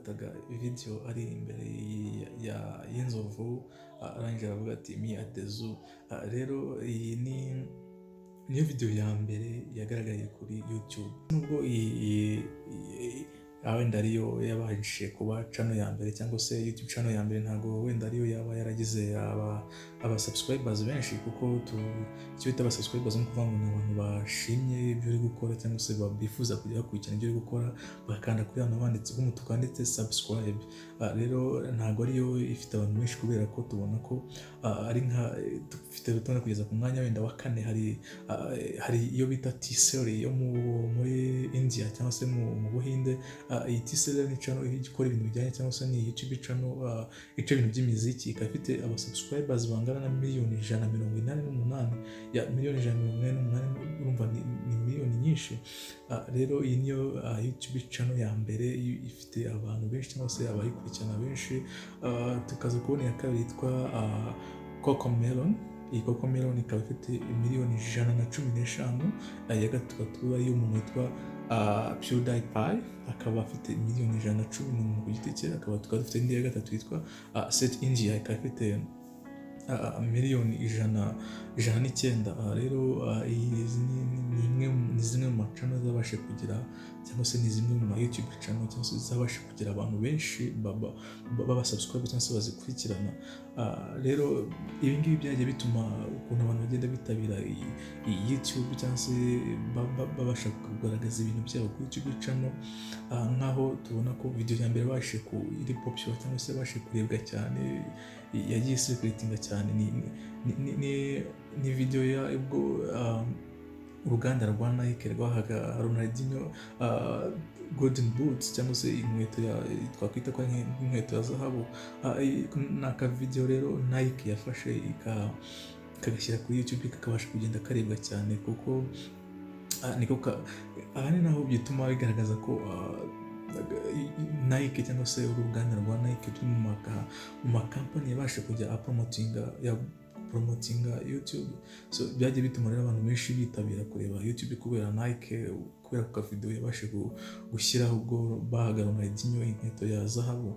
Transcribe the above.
yafataga video ari imbere y'inzovu arangije aravuga ati me at the zoo. Rero iyi niyo video ya mbere yagaragaye kuri YouTube, nubwo wenda ariyo yabashije kuba channel ya mbere cyangwa se YouTube channel ya mbere, ntago wenda ariyo yaba yaragize aba subscribers benshi, kuko icyo bita aba subscribers ni ukuvuga ngo ni abantu bashimye ibyo uri gukora cyangwa se bifuza kujya bakurikirana ibyo uri gukora, bakanda kuri hano banditse umutuku handitse subscribe. Rero ntago ariyo ifite abantu benshi, kubera ko tubona ko ari nka dufite rutonde kugeza ku mwanya wenda wa 4. hari iyo bita T-Series yo muri India cyangwa se mu Buhinde. Iyi T-Series ni channel ikora ibintu bijyanye cyangwa se ni YouTube channel ica ibintu by'imiziki, ikaba ifite aba subscribers bangana na miliyoni 188 ya miliyoni 188. Urumva ni miliyoni nyinshi. Rero iyi niyo YouTube channel ya mbere ifite abantu benshi cyangwa se abayikurikirana benshi. Tukaza kubona iya kabiri yitwa CoComelon. Iyi CoComelon ikaba ifite miliyoni 115. iya gatatu ari umuntu witwa PewDiePie, akaba afite miliyoni 110 ku giti cye. Akaba dufite indi ya gatatu yitwa Set India, ikaba ifite miliyoni 109. Rero ni zimwe mu channel zabashe kugira cyangwa se ni zimwe mu YouTube channel cyangwa se zabashe kugira abantu benshi baba subscribe cyangwa se bazikurikirana. Rero ibi ngibi byagiye bituma ukuntu abantu bagenda bitabira YouTube cyangwa se babasha kugaragaza ibintu byabo kuri YouTube channel. Nkaho tubona ko video ya mbere bashe ku iri popular cyangwa se bashe kurebwa cyane, yagiye circulating cyane, ni video ya ubwo uruganda rwa Nike rwahaga Ronaldinho golden boots cyangwa se inkweto twakwita ko inkweto ya zahabu. Naka video rero Nike yafashe ikagashyira kuri YouTube, kakabasha kugenda karebwa cyane, kuko niko aha ni naho bituma bigaragaza ko Nike cyangwa se uruganda rwa Nike ruri mu makampani yabasha kujya promotinga YouTube. So byagiye bituma rero abantu benshi bitabira kureba YouTube kubera Nike, kubera ko video yabashe gushyiraho ubwo bahagarara Ronaldinho inkweto ya zahabu.